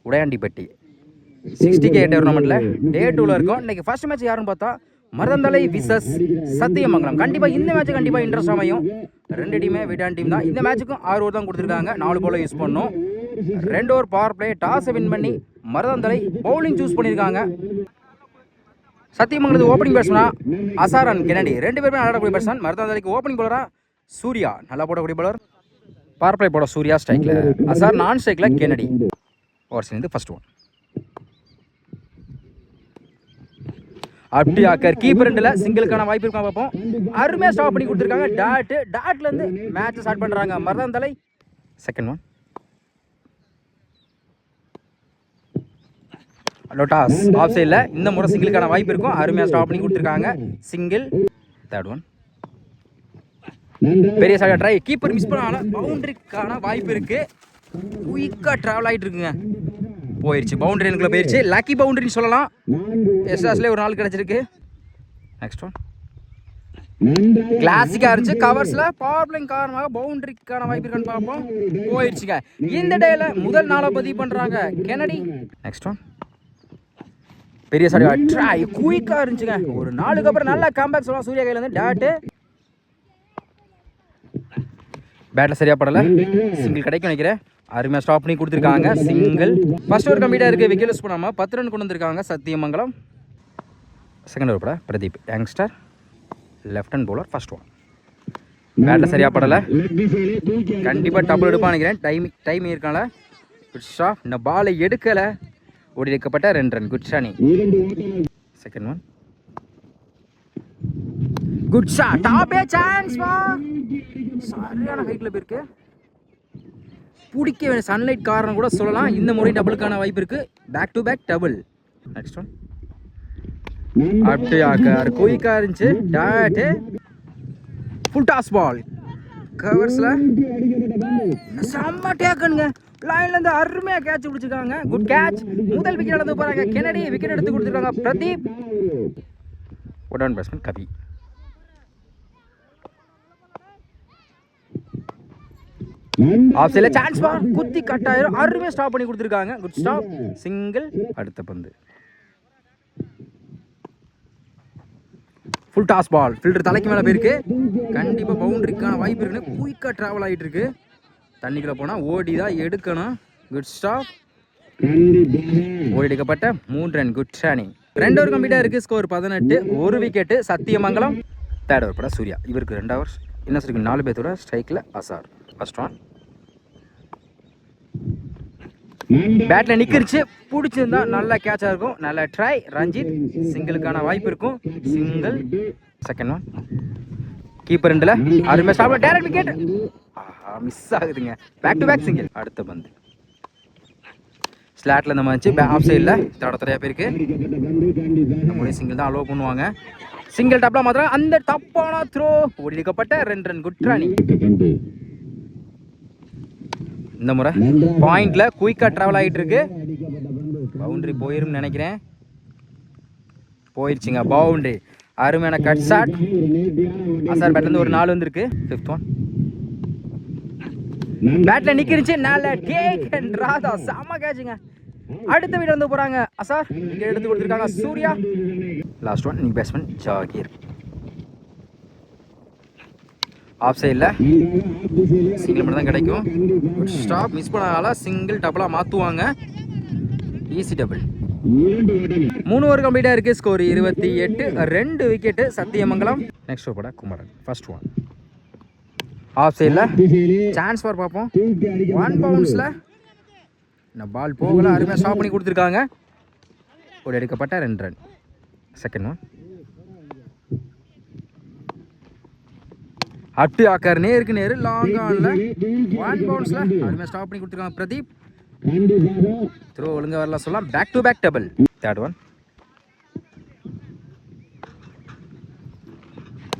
Udaiyandipatti 60K டோர்னமெண்ட்டில் டே 2ல் இருக்கும். இன்றைக்கி ஃபர்ஸ்ட் மேட்ச் யாருன்னு பார்த்தா மருதந்தலை விசஸ் சத்தியமங்கலம். கண்டிப்பாக இந்த மேட்ச் கண்டிப்பாக இன்ட்ரெஸ்ட் அமையும். ரெண்டு டீமே விடான் டீம் தான். இந்த மேட்ச்சுக்கும் 6 ஓவர் தான் கொடுத்துருக்காங்க. 4 போல யூஸ் பண்ணணும். 2 ஓவர் பவர் பிளே டாஸை வின் பண்ணி மருதந்தலை பவுலிங் சூஸ் பண்ணியிருக்காங்க. சத்தியமங்கலத்துக்கு ஓப்பனிங் பேட்ஸ்மனா அசார் அண்ட் கெனடி 2 பேருமே ஆடக்கூடிய பேட்ஸ்மேன். மருதந்தலைக்கு ஓப்பனிங் பவுலரா சூர்யா நல்லா போடக்கூடிய பவுலர். பவர் பிளே போட சூர்யா ஸ்ட்ரைக்கில், அசார் நான் ஸ்ட்ரைக்கில், கெனடி. ஓவர் சேர்ந்து ஃபர்ஸ்ட் ஒன். அப்படி ஆக்கர் கீப்பர் ரெண்டில் சிங்கிளுக்கான வாய்ப்பு இருக்கா பார்ப்போம். அருமையாக ஸ்டாப் பண்ணி கொடுத்துருக்காங்க. டாட்லேருந்து மேட்ச் ஸ்டார்ட் பண்ணுறாங்க மருதந்தலை. Second one. லோட்டாஸ் ஆஃப் சைடில் இந்த முறை சிங்கிளுக்கான வாய்ப்பு இருக்கும். அருமையாக ஸ்டாப் பண்ணி கொடுத்துருக்காங்க. சிங்கிள். Third one. பெரிய சாக ட்ரை. கீப்பர் மிஸ் பண்ணால பவுண்டரிக்கான வாய்ப்பு இருக்கு. குயிக்காக ட்ராவல் ஆகிட்டு இருக்குங்க. போயிடுச்சு, பவுண்டரி எனக்குள்ள போயிடுச்சு. லக்கி பவுண்டரின்னு சொல்லலாம். எஸ்டாஸ்லேயே ஒரு நாள் கிடச்சிருக்கு. Next one. கிளாசிக்காக இருந்துச்சு. கவர்ஸில் பவர் பிளேயிங் காரணமாக பவுண்டரிக்கான வாய்ப்பு இருக்கான்னு பார்ப்போம். போயிடுச்சுங்க. இந்த டேல முதல் நாளை பதிவு பண்ணுறாங்க கெனடி. Next one. பெரிய சாடி ட்ரை. குயிக்காக இருந்துச்சுங்க. ஒரு நாளுக்கு அப்புறம் நல்லா கம்பேக் சொல்லலாம் சூர்யா கையில் இருந்து. டாட்டு பேட்டில் சரியாக படலை. சிங்கிள் கிடைக்கும் நினைக்கிறேன். அருமையாக ஸ்டாப் பண்ணி கொடுத்துருக்காங்க. சிங்கிள். ஃபர்ஸ்ட் ஓவர் கம்ப்ளீட்டாக இருக்குது. விக்கெட் யூஸ் பண்ணாமல் 10 ரன் கொண்டு வந்திருக்காங்க சத்தியமங்கலம். செகண்ட் ஓவர் பட Pradeep youngster left hand bowler. First one. பேட்டில் சரியாக படலை. கண்டிப்பாக டபுள் எடுப்பான்னு நினைக்கிறேன். டைம் இருக்கால. Good shot. இந்த பாலை எடுக்கலை. ஓடி எடுக்கப்பட்ட 2 ரன். குட் ஷானி. Second one. Good shot. டாப்பே சான்ஸ் வா. சரியான ஹைட்ல போயிருக்கு. பிடிக்க வேண்டிய சன்லைட் காரணம் கூட சொல்லலாம். இந்த முறை டபுளுக்கான வாய்ப்பு இருக்கு. Back to back double. Next one. அப்படியாக்கார் குயிக்கா இருந்துச்சு. Dot full toss ball. கவர்ஸ்ல செம்ம டேக்கனுங்க. லைன்ல இருந்து அருமையா கேட்ச் பிடிச்சிருக்காங்க. Good catch. முதல் விக்கெட் எடுத்து போறாங்க கெனடி. விக்கெட் எடுத்து கொடுத்துருக்காங்க Pradeep. One batsman Kavi. Off சைடில் சான்ஸ் பால். குத்தி கட் ஆயிரும். அருமையாக ஸ்டாப் பண்ணி கொடுத்துருக்காங்க. Good stop. சிங்கிள். அடுத்த பந்து ஃபுல் டாஸ் பால். ஃபில்டர் தலைக்கு மேலே போயிருக்கு. கண்டிப்பாக பவுண்டரிக்கான வாய்ப்பு இருக்குன்னு குயிக்காக ட்ராவல் ஆகிட்டு இருக்கு. தண்ணிக்குள்ளே போனால் ஓடி தான் எடுக்கணும். Good stop. ஓடி எடுக்கப்பட்ட 3 ரன். குட் ஷானி. 2 ஓவர் கம்ப்ளீட்டாக இருக்குது. Score 18. 1 wicket Sathyamangalam. Third over பட சூர்யா. இவருக்கு 2 ஹவர்ஸ். இன்னும் இருக்கு 4 பேர்த்தோட ஸ்ட்ரைக்கில் அசார். First one. பேட்டில் நிற்கிருச்சு. பிடிச்சிருந்தா நல்லா கேட்சாக இருக்கும். நல்ல ட்ரை. ரஞ்சித். சிங்கிளுக்கான வாய்ப்பு இருக்கும். சிங்கிள். Second one. கீப்பர் ரெண்டில் அருமையாக ஸ்டாப். Direct wicket. மிஸ் ஆகுதுங்க. Back to back single. அடுத்த பந்து ஸ்லாட்டில் இந்த மாதிரி ஆஃப் சைடில் தடையா போயிருக்கு. நம்மளுடைய சிங்கிள் தான் அலோவ் பண்ணுவாங்க. சிங்கிள் டப்லாம் மாத்திரம் அந்த தப்பான த்ரோ. ஓடிக்கப்பட்ட 2 ரன். குட் ராணி. இந்த முறை பாயிண்ட்ல குயிக்கா டிராவல் ஆகிட்டு இருக்கு. பவுண்டரி போயிரும் நினைக்கிறேன். போயிருச்சுங்க பவுண்டரி. அருமையான கட் ஷாட். அசார் பேட்ல இருந்து ஒரு 4 வந்திருக்கு. Fifth one. பேட்ல நிக்கிருச்சு. நல்ல டேக் அண்ட் ராதா செம கேட்சுங்க. அடுத்த வீடு வந்து போறாங்க அசார். இங்க எடுத்து கொடுத்துருக்காங்க சூர்யா. Last one. நிக் பேட்ஸ்மேன் ஜாகீர். ஆஃப் சைடில் சிங்கிள் மட்டும் தான் கிடைக்கும். ஸ்டாப் மிஸ் பண்ணால சிங்கிள் டபுளாக மாற்றுவாங்க. Easy double. 3 ஓவர் கம்ப்ளீட்டாக இருக்குது. Score 28. 2 wicket Sathyamangalam. Next over பட குமரன். First one. ஆஃப் சைடில் சான்ஸ் ஃபார் பார்ப்போம். 1 பவுன்ஸில் இந்த பால் போகல. அருமையாக ஸ்டாப் பண்ணி கொடுத்துருக்காங்க. ஒரு எடுக்கப்பட்ட 2 run. Second one. At Aakar நேருக்கு நேரு லாங் ஆன்ல 1 பவுன்ஸ்ல அருமையாக ஸ்டாப் பண்ணி கொடுத்துருக்காங்க பிரதீப். த்ரோ ஒழுங்கா வரல சொல்லலாம். Back to back double. Third one.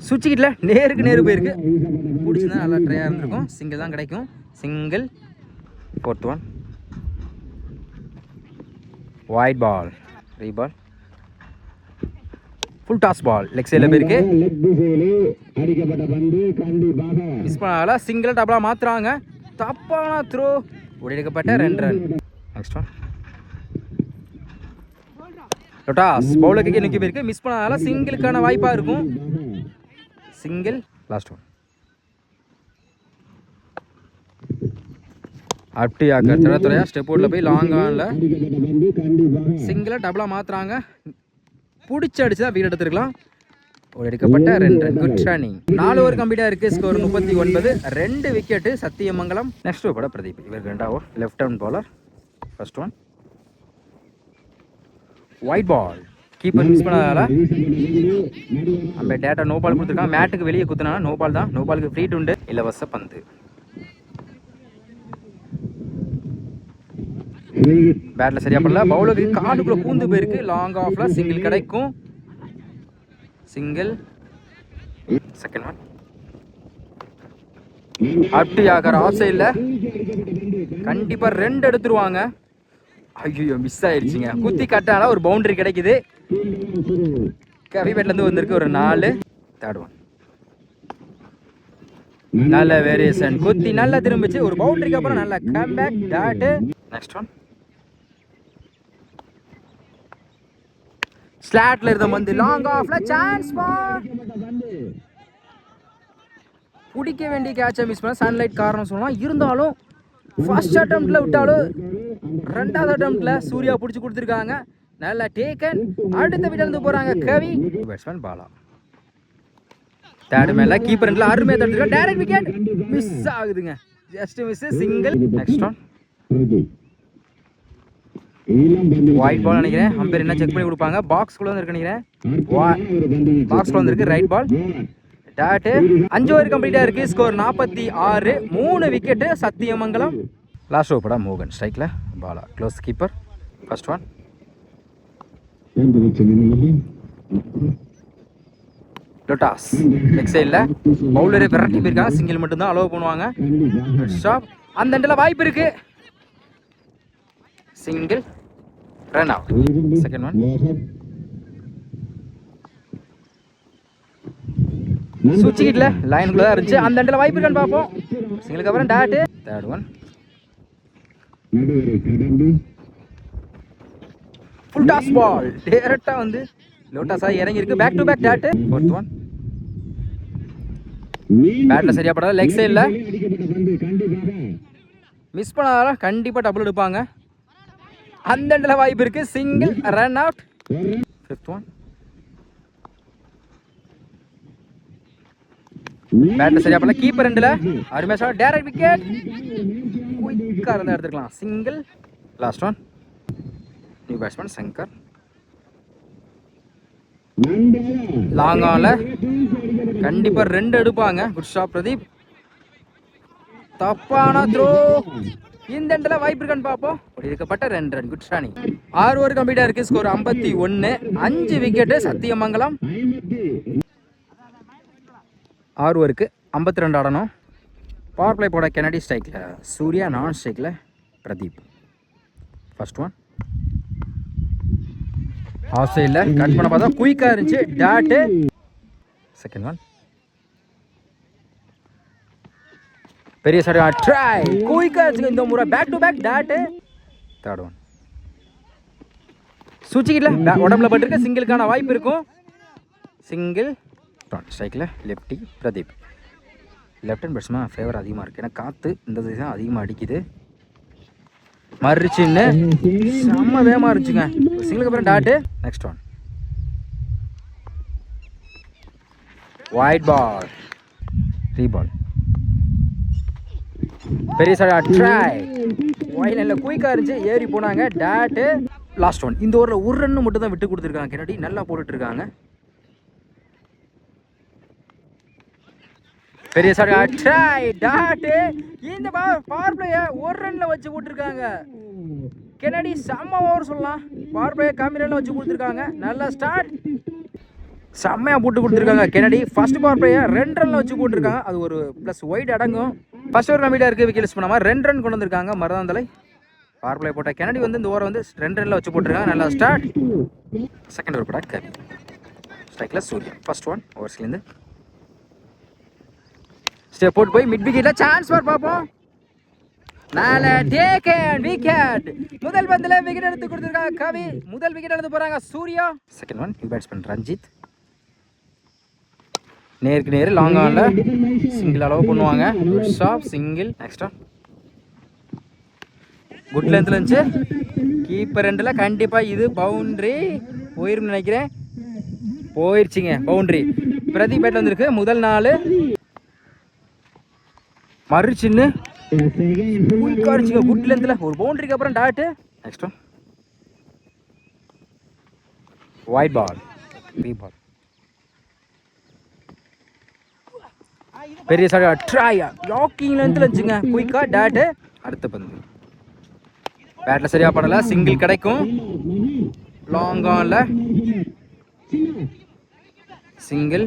சுவிட்சிக்கிட்டல நேருக்கு நேரு போயிருக்கு. பிடிச்சிருந்தா நல்லா ட்ரையாக இருந்திருக்கும். சிங்கிள் தான் கிடைக்கும். Single. Fourth one. Wide ball. Reball. Full toss ball. Leg சைடில் போயிருக்கு. மிஸ் பண்ணால சிங்கிள் டபுளாக மாற்றுறாங்க. தப்பான த்ரோ. ஓடி எடுக்கப்பட்ட 2 ரன். Next one. லொட்டாஸ் பவுலுக்கு இன்னைக்கு இருக்கு, மிஸ் பண்ணால சிங்கிளுக்கான வாய்ப்பா இருக்கும். சிங்கிள். Last one. அப்டி ஆக்கர் துறையா ஸ்டெப் போர்டில் போய் லாங் ஆன்ல சிங்கிளை டபுளாக மாற்றுறாங்க. பிடிச்சி அடிச்சு தான் வீடு எடுத்துருக்கலாம். ஒரு எடுக்கப்பட்ட 2 ரன். Good running. 4 ஓவர் கம்ப்ளீட்டாக இருக்குது. Score 39. 2 wicket Sathyamangalam. Next over Pradeep. இவருக்கு 2 ஓவர். Left hand bowler. First one. Wide ball. Keeper miss பண்ணதால நம்ம டேட்டா நோ பால் கொடுத்துருக்காங்க. மேட்டுக்கு வெளியே குத்துனா நோ பால் தான். நோ பாலுக்கு ஃப்ரீ உண்டு. இலவச பந்து. பேட்ல சரியா பண்ணல. பவுலருக்கு காடுக்குள்ள பூந்து போயிருக்கு. லாங் ஆஃப்ல சிங்கிள் கிடைக்கும். சிங்கிள். Second one. அப்டி ஆகர் ஆஃப் சைட்ல கண்டிப்பா 2 எடுத்துருவாங்க. ஐயோ மிஸ் ஆயிடுச்சுங்க. குத்தி கட்டால ஒரு பவுண்டரி கிடைக்குது. கவி பேட்ல இருந்து வந்திருக்கு ஒரு 4. Third one. நல்ல வேரியேஷன். குத்தி நல்லா திரும்பிச்சு. ஒரு பவுண்டரிக்கு அப்புறம் நல்ல கம்பேக் டாட். Next one. ஸ்லாட்ல இருந்த வந்து லாங் ஆஃப்ல சான்ஸ் பால். பிடிக்க வேண்டிய கேட்சை மிஸ் பண்ண சன்லைட் காரணம் சொல்லலாம். இருந்தாலும் ஃபர்ஸ்ட் அட்டெம்ப்ட்ல விட்டாலும் 2வது அட்டெம்ப்ட்ல சூர்யா பிடிச்சி கொடுத்துருக்காங்க. நல்லா டேக்கன். அடுத்த விட இருந்து போறாங்க கவி. பேட்ஸ்மேன் பாலா. தேர்ட் மேல கீப்பர் எண்ட்ல அருமையா தடுத்துருக்காங்க. டைரக்ட் விக்கெட் மிஸ் ஆகுதுங்க. Just miss. Single. Next one. Wide ball நினைக்கிறேன். அம்பேர் என்ன செக் பண்ணி கொடுப்பாங்க. பாக்ஸ்குள்ள வந்து இருக்கு நினைக்கிறேன். பாக்ஸ்குள்ள வந்து இருக்கு. ரைட் பால். டாட். 5 ஓவர் கம்ப்ளீட்டா இருக்கு. Score 46. 3 wicket Sathyamangalam. Last over படா மோகன். ஸ்ட்ரைக்ல Bala. Close keeper. First one. லொட்டாஸ் லெக் சைடுல பவுலரே விரட்டி போயிருக்காங்க. சிங்கிள் மட்டும் தான் அலோவ் பண்ணுவாங்க. ஸ்டாப். அந்த எண்ட்ல வாய்ப்பு இருக்கு. Single. Run out. Second one. சுவிட்ச் கிட்ல லைனுக்குள்ள தான் இருந்துச்சு. அந்த எண்ட்ல வாய்ப்பு இருக்கான்னு பார்ப்போம். சிங்கிளுக்கு அப்புறம் dot. Third one. Full toss ball. டைரக்டா வந்து லோட்டாஸா இறங்கி இருக்கு. Back to back dot. Fourth one. பேட்ல சரியா படாத. லெக் சைடுல மிஸ் பண்ணாத கண்டிப்பா டபுள் எடுப்பாங்க. அந்த எண்ட்ல வாய்ப்பு இருக்கு. Single. Run out. Fifth one. பேட்ல சரியா பண்ணல. கீப்பர் எண்ட்ல அருமையா ஷாட். Direct wicket. குயிக்கா இருந்தா எடுத்துக்கலாம். Single. Last one. New batsman Shankar. Long ஆன்ல கண்டிப்பா 2 எடுப்பாங்க. Good shot Pradeep. தப்பான த்ரோ. இந்த எண்ட்ல வாய்ப்பு இருக்கான்னு பார்ப்போம். எடுக்கப்பட்ட 2 ரன். Good running. 6 ஓவர் கம்ப்ளீட்டா இருக்கு. ஸ்கோர் 51. 5 விக்கெட் சத்தியமங்கலம். 6 ஓவருக்கு 52 ஆடணும். பவர் பிளே போட கெனடி ஸ்ட்ரைக்ல சூர்யா. நான் ஸ்ட்ரைக்ல பிரதீப். First one. ஆஃப் சைட்ல கட் பண்ண பார்த்தா குயிக்கா இருந்துச்சு. டாட். Second one. பெரிய சைடு ட்ரை. குயிக்கா இருந்துச்சு இந்த முறை. Back to back dot. Third one. சுவிட்ச் உடம்புல பட்டிருக்கு. சிங்கிளுக்கான வாய்ப்பு இருக்கும். சிங்கிள். ஸ்ட்ரைக்ல lefty Pradeep. Left hand batsman favour அதிகமாக இருக்குது. ஏன்னா காற்று இந்த தான் அதிகமாக அடிக்குது. மறுச்சின்னு செம்ம வேகமாக இருந்துச்சுங்க. சிங்கிளுக்கு அப்புறம் tattoo. Next one. Wide ball. ரீபால். பெரிய சார் ட்ரை. ஒயிட் லைனில் குயிக்காக இருந்துச்சு. ஏறி போனாங்க. டாட்டு. Last one. இந்த ஓவரில் ஒரு ரன்னு மட்டும் தான் விட்டு கொடுத்துருக்காங்க. கெனடி நல்லா போட்டுட்ருக்காங்க. பெரிய சார் ட்ரை. டாட்டு. இந்த பவர் பிளேயை ஒரு ரன்ல வச்சு போட்டுருக்காங்க. கெனடி செம்ம ஓவர் சொல்லலாம். பவர் பிளேயை கம்மி ரன்ல வச்சு கொடுத்துருக்காங்க. நல்ல ஸ்டார்ட். செம்மையாக போட்டு கொடுத்துருக்காங்க கெனடி. ஃபர்ஸ்ட் பவர் பிளேயை 2 ரன்ல வச்சு போட்டுருக்காங்க. அது ஒரு ப்ளஸ் ஒயிட் அடங்கும். ஃபர்ஸ்ட் ஓவர் கம்ப்ளீட்டாக இருக்குது. விக்கெட் மிஸ் பண்ணாமல் 2 ரன் கொண்டு வந்திருக்காங்க. மருதாந்தலை பவர் பிளே போட்ட கெனடி வந்து இந்த ஓவரை வந்து 2 ரன்ல வச்சு போட்டுருக்காங்க. நல்லா ஸ்டார்ட். செகண்ட் ஓவர் போட கவி. ஸ்ட்ரைக்ல சூர்யா. First one. ஓவர்ஸ்லேருந்து ஸ்டெப் போட்டு போய் மிட் விக்கெட்ல சான்ஸ் பார் பார்ப்போம். நால டேக் அண்ட் விக்கெட். முதல் பந்தில் விக்கெட் எடுத்து கொடுத்துருக்காங்க கவி. முதல் விக்கெட் எடுத்து போறாங்க Surya. Second one new batsman Ranjith. நேருக்கு நேரு லாங் ஆன்ல சிங்கிள் அலோவ் பண்ணுவாங்க. Good stop single. Next one good லென்த்ல இருந்துச்சு. கீப்பர் ரெண்டுல கண்டிப்பா இது பவுண்டரி போயிருன்னு நினைக்கிறேன். போயிருச்சுங்க பவுண்டரி. பிரதீப் பேட்ல வந்திருக்கு. முதல் 4 மறுச்சின்னு குட் லென்த்ல ஒரு பவுண்டரிக்கு அப்புறம் டாட். நெக்ஸ்ட் ஒன் ஒயிட் பால். பி பால். பெரிய சார் ட்ரை லாக்கிங் லென்த்ல இருந்துச்சுங்க. குயிக்கா டாட். அடுத்த பந்து பேட்ல சரியா படல. சிங்கிள் கிடைக்கும். லாங் ஆன்ல சிங்கிள்.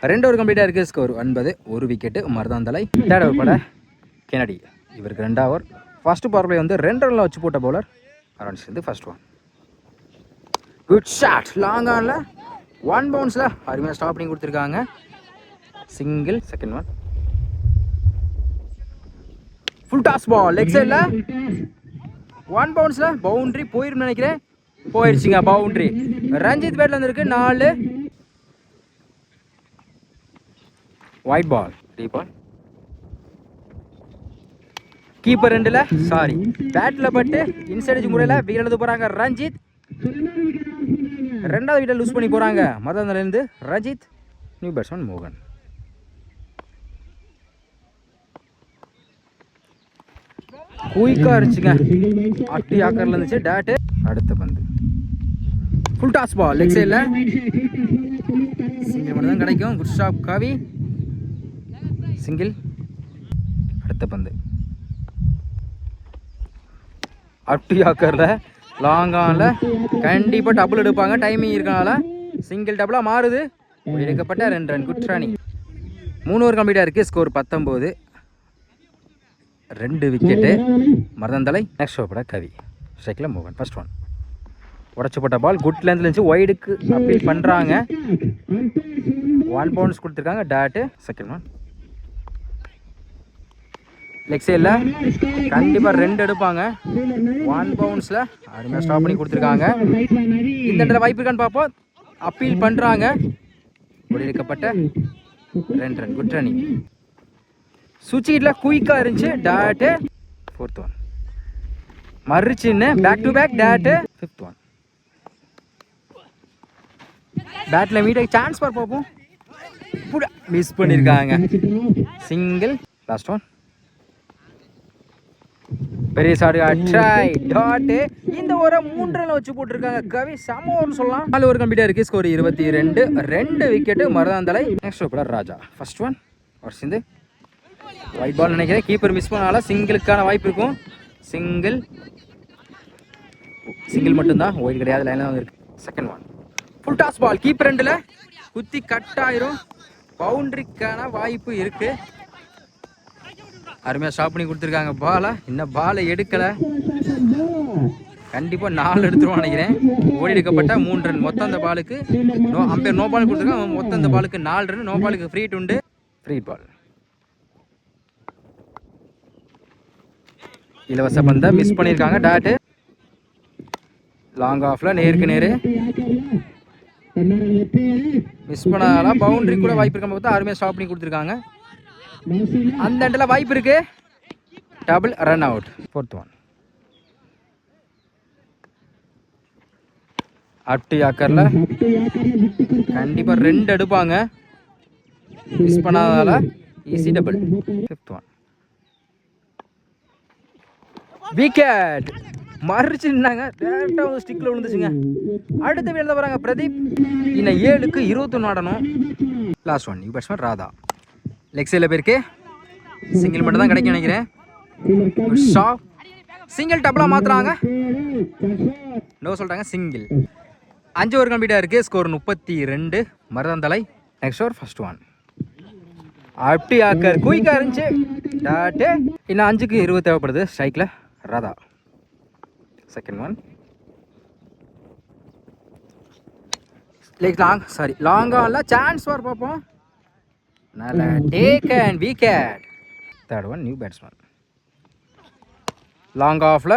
2 ஓவர் கம்ப்ளீட்டா இருக்கு. ஸ்கோர் 9. ஒரு விக்கெட் மருதாந்தலை. தேர்ட் ஓவர் பட கெனடி. இவருக்கு 2 ஓவர். ஃபர்ஸ்ட் பவர் பிளே வந்து 2 ரன்ல வச்சு போட்ட பவுலர் அரௌண்ட்ஸ் வந்து first one. Good shot long ஆன்ல 1 பவுன்ஸ்ல அருமையா ஸ்டாப் பண்ணி கொடுத்துருக்காங்க. Single. Second one full toss ball leg சைட்ல 1 பவுன்ஸ்ல பவுண்டரி போயிரும் நினைக்கிறேன். போயிருச்சுங்க பவுண்டரி. ரஞ்சித் பேட்ல வந்திருக்கு 4. White ball. 3 பால். கீப்பர் ரெண்டுல சாரி பேட்ல பட்டு இன்சைட் முறையில் விக்கெட் எடுத்து போறாங்க ரஞ்சித். 2வது விக்கெட் லூஸ் பண்ணி போறாங்க மருதாந்தல இருந்து ரஞ்சித். நியூ பேட்ஸ்மேன் மோகன். குயிக்கா இருந்துச்சுங்க. அட்டி ஆக்கர்ல இருந்துச்சு டாட். அடுத்த பந்து ஃபுல் டாஸ் பால் லெக் சைட்ல சிங்கிள் மட்டும் தான் கிடைக்கும். குட் ஸ்டாப் கவி. சிங்கிள். அடுத்த பந்து அட்டி ஆக்கர்ல லாங் ஆன்ல கண்டிப்பா டபுள் எடுப்பாங்க. டைமிங் இருக்கனால சிங்கிள் டபுளா மாறுது. எடுக்கப்பட்ட 2 ரன். Good running. 3 ஓவர் கம்ப்ளீட்டா இருக்கு. ஸ்கோர் 19. 2 விக்கெட்டு மருதந்தலை. நெக்ஸ்ட் ஓவர் பட கவி. ஸ்ட்ரைக்கில் மோகன். ஃபர்ஸ்ட் ஒன் உடச்சு போட்ட பால் குட் லென்த்ல இருந்துச்சு. ஒய்டுக்கு அப்பீல் பண்ணுறாங்க. 1 பவுன்ஸ் கொடுத்துருக்காங்க டாட்டு. செகண்ட் ஒன் லெக் சைடில் கண்டிப்பாக 2 எடுப்பாங்க. 1 பவுன்ஸில் அருமையாக ஸ்டாப் பண்ணி கொடுத்துருக்காங்க. இந்த இடத்துல வாய்ப்பு இருக்கான்னு பார்ப்போம். அப்பீல் பண்ணுறாங்க. எடுக்கப்பட்ட 2 ரன். Good running. சுவிட்சில் குயிக்காக இருந்துச்சு டாட்டு. 4th ஒன் மறுச்சின்னு back to back dot. 5th one பேட்டில் மீட் ஆகி சான்ஸ் பார்ப்போம். மிஸ் பண்ணியிருக்காங்க. சிங்கிள். லாஸ்ட் ஒன் பெரிய சாடு ட்ரை டாட்டு. இந்த ஓவரை 3 ரன் வச்சு போட்டிருக்காங்க கவி. செம ஓவர்னு சொல்லலாம். 4 ஓவர் கம்ப்ளீட்டாக இருக்கு. Score 22. 2 wicket Maruthanthalai. Next over ராஜா. ஃபர்ஸ்ட் ஒன் ஒரு சிந்து ஒயிட் பால் நினைக்கிறேன். கீப்பர் மிஸ் பண்ணால சிங்கிளுக்கான வாய்ப்பு இருக்கும். சிங்கிள். சிங்கிள் மட்டும்தான். ஒயிட் கிடையாது. லைனில் வந்து இருக்கு. Second one full toss ball. Keeper ரெண்டில் குத்தி கட் ஆயிரும். பவுண்டரிக்கான வாய்ப்பு இருக்கு. அருமையாக ஸ்டாப் பண்ணி கொடுத்துருக்காங்க பாலை. இன்னும் பாலை எடுக்கலை. கண்டிப்பாக 4 எடுத்துருவோம் நினைக்கிறேன். ஓடி எடுக்கப்பட்ட 3 ரன். மொத்தம் அந்த பாலுக்கு அம்பேர் நோ பால் கொடுத்துருக்காங்க. மொத்தம் அந்த பாலுக்கு 4 ரன். நோ பாலுக்கு ஃப்ரீ உண்டு. Free ball. இலவச பந்தை மிஸ் பண்ணியிருக்காங்க டாட்டு. லாங் ஆஃப்ல நேருக்கு நேரு மிஸ் பண்ணால பவுண்டரி கூட வாய்ப்பு இருக்க பார்த்தா அருமையாக ஸ்டாப் பண்ணி கொடுத்துருக்காங்க. அந்த இடத்துல வாய்ப்பு இருக்கு. Double run out. 4th one அட்டு ஆக்கர்ல கண்டிப்பா 2 எடுப்பாங்க. மிஸ் பண்ணாதால easy double. 5th one wicket மறுச்சு நின்னாங்க. டேரக்டா வந்து ஸ்டிக்ல விழுந்துச்சுங்க. அடுத்த வீழ்ந்த போறாங்க பிரதீப். இன்னும் 7க்கு 21 ஆடணும். Last one new batsman Radha. Leg சைடில் போயிருக்கு. சிங்கிள் மட்டும் தான் கிடைக்கும் நினைக்கிறேன். சிங்கிள் டபுளா மாத்துறாங்க. நோ சொல்றாங்க. சிங்கிள். 5 ஓவர் கம்ப்ளீட்டா இருக்கு. ஸ்கோர் 32. மருதந்தலை. நெக்ஸ்ட் ஓவர் ஃபர்ஸ்ட் ஒன் அப்படி ஆக்கர் குயிக்கா இருந்துச்சு டாட்டு. இன்னும் 5க்கு 20 தேவைப்படுது. ஸ்ட்ரைக்ல ராதா. செகண்ட் ஒன் லாங் ஆன்ல சான்ஸ் பார்ப்போம். நல்ல take and wicket. Third one new batsman long ஆஃபில்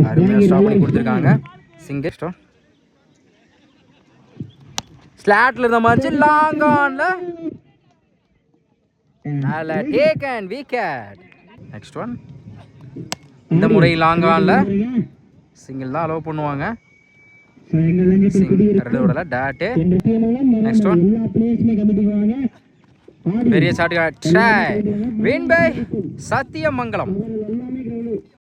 அருமையாக ஸ்டாப் பண்ணி கொடுத்துருக்காங்க. சிங்கிள் ஸ்டாப் ஸ்லாட்ல இருந்த மாதிரி லாங் ஆன்ல நல்ல take and wicket. Next one இந்த முறை லாங் ஆன்ல சிங்கிள் தான் அலோவ் பண்ணுவாங்க. ரெண்டோட டாட்டு. நெக்ஸ்ட் ஒன் பெரிய shot try win by Sathyamangalam.